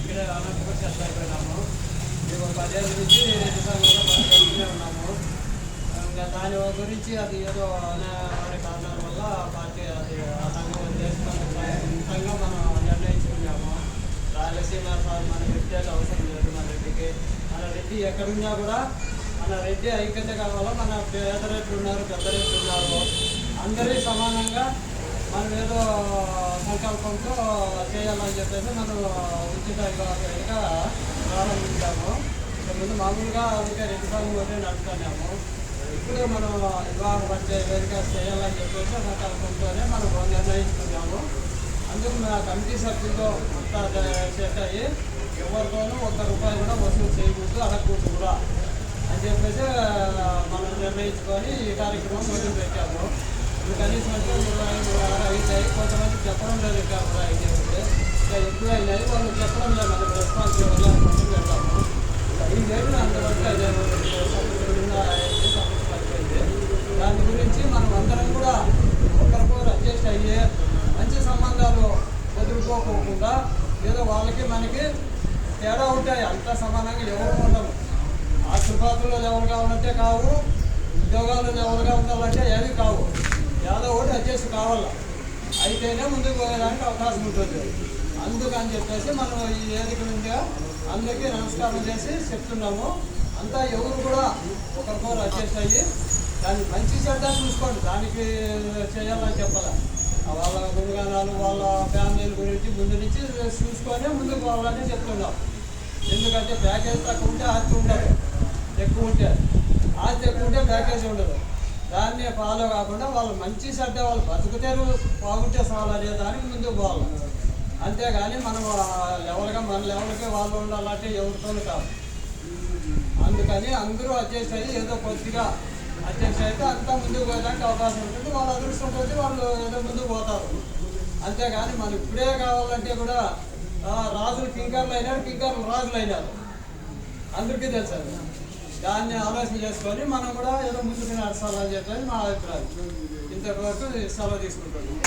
ఇక్కడే అనంతపురం సెటిల్ అయిపోయినాము. మేము 10 ఏళ్ళ నుంచి రెడ్డి సంఘంలో పనిచేస్తూనే ఉన్నాము. ఇంకా దాని గురించి అది ఏదో అనే కారణాల వల్ల పార్టీ అది ఆ సంఘం వదిలేసుకొని సంఘం మనం నిర్ణయించుకున్నాము. రాయలసీమ సార్ మన వ్యక్తిగత అవసరం లేదు. మన రెడ్డి ఎక్కడున్నా కూడా మన రెడ్డి ఐక్యత కావాలో. మన పేద రెడ్లు ఉన్నారు, పెద్ద రెడ్లు ఉన్నారు, అందరి సమానంగా మనం ఏదో సంకల్పంతో చేయాలని చెప్పేసి మనం ఉచిత వివాహంగా ప్రారంభించాము. ముందు మామూలుగా అందుకే రెడ్డి సంఘం ఒకటే నడుపుతున్నాము. ఇప్పుడు మనం వివాహ పరిచయ వేదిక చేయాలని చెప్పేసి సంకల్పంతోనే మనం నిర్ణయించుకున్నాము. అందుకు మా కమిటీ సభ్యులతో అంతా సెట్ అయ్యి ఎవరితోనూ ₹1 కూడా వసూలు చేయకూడదు, అడగకూడదు కూడా అని చెప్పేసి మనం నిర్ణయించుకొని ఈ కార్యక్రమం మొదలు పెట్టాము. కనీసం అంటే 5 అయ్యి కొంతమంది చెప్పడం లేదు. ఇంకా చెప్పితే ఎక్కువ అయినాయి, వాళ్ళు చెప్పడం లేదు. మనకు రెస్పాన్స్ వల్ల మొదలు పెడతాము. 5 ఏళ్ళు అంతవరకు 5 అయిపోయింది. దాని గురించి మనం అందరం కూడా ఒకరికొకరు అడ్జస్ట్ అయ్యి మంచి సంబంధాలు వదులుకోకుండా ఏదో వాళ్ళకి మనకి తేడా ఉంటాయి. అంతా సమానంగా ఎవరు ఉండము. ఆశీర్వాదంలో ఎవరు కావాలంటే కావు, ఉద్యోగాల్లో ఎవరుగా ఉండాలంటే ఏవి కావు. ఏదో ఒకటి అడ్జస్ట్ కావాలా, అయితేనే ముందుకు పోయేదానికి అవకాశం ఉంటుంది. అందుకని చెప్పేసి మనం ఈ వేదిక నుండి అందరికీ నమస్కారం చేసి చెప్తున్నాము. అంతా ఎవరు కూడా ఒకరికొకరు అడ్జస్ట్ అయ్యి దాన్ని మంచి చెడ్డ చూసుకోండి. దానికి చేయాలని చెప్పాలి. వాళ్ళ గుణగానాలు వాళ్ళ ఫ్యామిలీల గురించి ముందు నుంచి చూసుకొని ముందుకు పోవాలని చెప్తున్నాం. ఎందుకంటే ప్యాకేజ్ తక్కువ ఉంటే ఆస్తి ఉండదు, ఎక్కువ ఉంటే ఆస్తి ఎక్కువ ఉంటే ప్యాకేజ్ ఉండదు. దాన్ని ఫాలో కాకుండా వాళ్ళు మంచి చెడ్డ వాళ్ళు బతుకుతారు బాగుంటే చాలు అనే దానికి ముందుకు పోవాలి. అంతేగాని మనం లెవెల్గా మన లెవెల్కి వాళ్ళు ఉండాలంటే ఎవరితోనూ కాదు. అందుకని అందరూ అడ్జస్ట్ అయ్యి ఏదో కొద్దిగా అడ్జస్ట్ అయితే అంతా ముందుకు పోయడానికి అవకాశం ఉంటుంది. వాళ్ళ అదృష్టం కొద్ది వాళ్ళు ఏదో ముందుకు పోతారు. అంతేగాని మనం ఇప్పుడే కావాలంటే కూడా రాజులు కింకర్లు అయినారు, కింకర్లు రాజులు అయినారు, అందరికీ తెలుసు. దాన్ని ఆలోచన చేసుకొని మనం కూడా ఏదో ముందుకు నడచాలని చెప్పేసి మా అభిప్రాయం. ఇంతవరకు సెలవు తీసుకుంటున్నాం.